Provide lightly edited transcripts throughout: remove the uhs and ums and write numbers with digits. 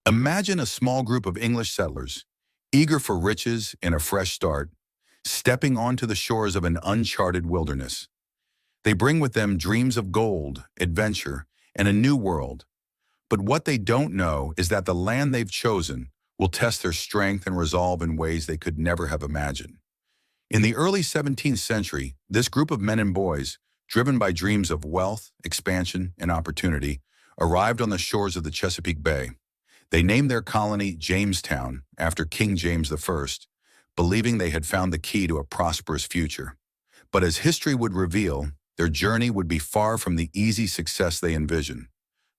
Imagine a small group of English settlers, eager for riches and a fresh start, stepping onto the shores of an uncharted wilderness. They bring with them dreams of gold, adventure, and a new world. But what they don't know is that the land they've chosen will test their strength and resolve in ways they could never have imagined. In the early 17th century, this group of men and boys, driven by dreams of wealth, expansion, and opportunity, arrived on the shores of the Chesapeake Bay. They named their colony Jamestown after King James I, believing they had found the key to a prosperous future. But as history would reveal, their journey would be far from the easy success they envisioned.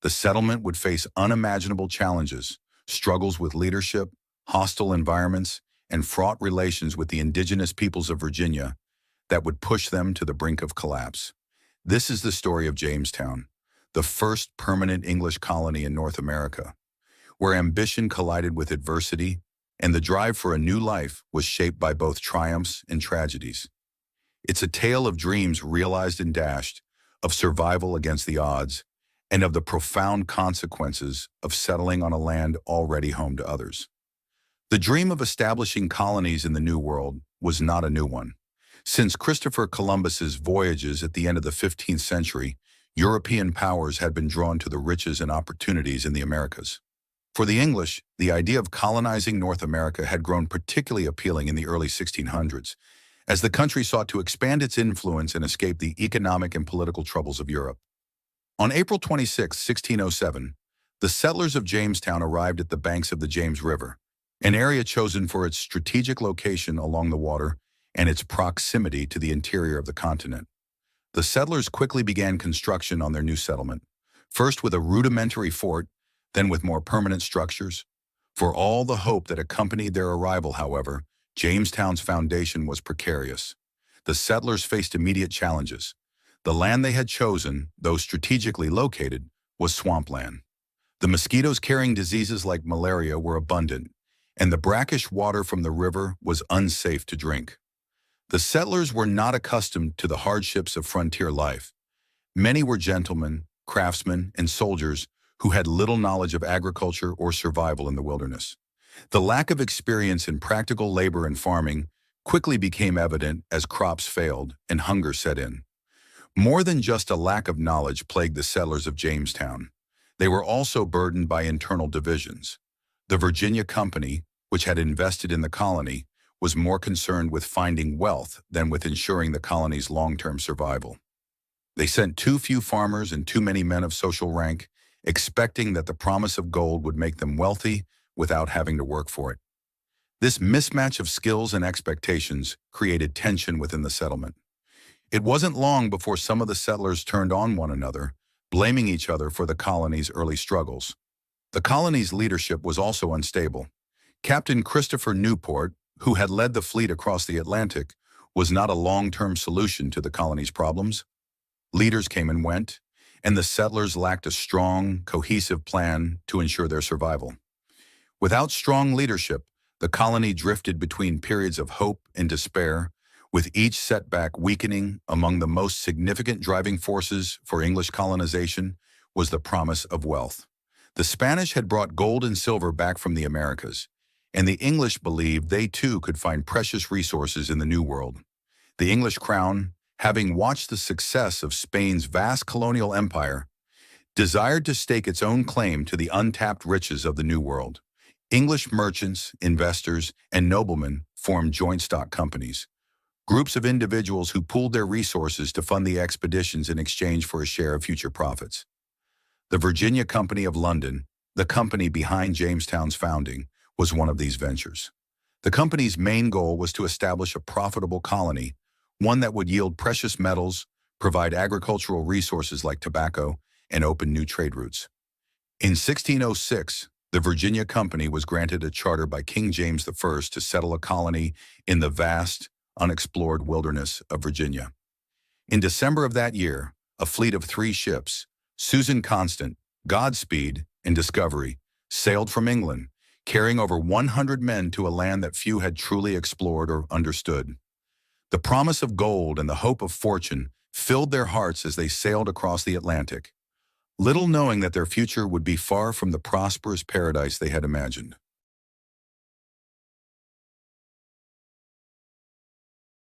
The settlement would face unimaginable challenges, struggles with leadership, hostile environments, and fraught relations with the indigenous peoples of Virginia that would push them to the brink of collapse. This is the story of Jamestown, the first permanent English colony in North America, where ambition collided with adversity, and the drive for a new life was shaped by both triumphs and tragedies. It's a tale of dreams realized and dashed, of survival against the odds, and of the profound consequences of settling on a land already home to others. The dream of establishing colonies in the New World was not a new one. Since Christopher Columbus's voyages at the end of the 15th century, European powers had been drawn to the riches and opportunities in the Americas. For the English, the idea of colonizing North America had grown particularly appealing in the early 1600s, as the country sought to expand its influence and escape the economic and political troubles of Europe. On April 26, 1607, the settlers of Jamestown arrived at the banks of the James River, an area chosen for its strategic location along the water and its proximity to the interior of the continent. The settlers quickly began construction on their new settlement, first with a rudimentary fort, then with more permanent structures. For all the hope that accompanied their arrival, however, Jamestown's foundation was precarious. The settlers faced immediate challenges. The land they had chosen, though strategically located, was swampland. The mosquitoes carrying diseases like malaria were abundant, and the brackish water from the river was unsafe to drink. The settlers were not accustomed to the hardships of frontier life. Many were gentlemen, craftsmen, and soldiers who had little knowledge of agriculture or survival in the wilderness. The lack of experience in practical labor and farming quickly became evident as crops failed and hunger set in. More than just a lack of knowledge plagued the settlers of Jamestown. They were also burdened by internal divisions. The Virginia Company, which had invested in the colony, was more concerned with finding wealth than with ensuring the colony's long-term survival. They sent too few farmers and too many men of social rank, expecting that the promise of gold would make them wealthy without having to work for it. This mismatch of skills and expectations created tension within the settlement. It wasn't long before some of the settlers turned on one another, blaming each other for the colony's early struggles. The colony's leadership was also unstable. Captain Christopher Newport, who had led the fleet across the Atlantic, was not a long-term solution to the colony's problems. Leaders came and went, and the settlers lacked a strong, cohesive plan to ensure their survival. Without strong leadership, the colony drifted between periods of hope and despair, with each setback weakening. Among the most significant driving forces for English colonization was the promise of wealth. The Spanish had brought gold and silver back from the Americas, and the English believed they too could find precious resources in the New World. The English crown, having watched the success of Spain's vast colonial empire, desired to stake its own claim to the untapped riches of the New World. English merchants, investors, and noblemen formed joint stock companies, groups of individuals who pooled their resources to fund the expeditions in exchange for a share of future profits. The Virginia Company of London, the company behind Jamestown's founding, was one of these ventures. The company's main goal was to establish a profitable colony, one that would yield precious metals, provide agricultural resources like tobacco, and open new trade routes. In 1606, the Virginia Company was granted a charter by King James I to settle a colony in the vast, unexplored wilderness of Virginia. In December of that year, a fleet of 3 ships, Susan Constant, Godspeed, and Discovery, sailed from England, carrying over 100 men to a land that few had truly explored or understood. The promise of gold and the hope of fortune filled their hearts as they sailed across the Atlantic. little knowing that their future would be far from the prosperous paradise they had imagined.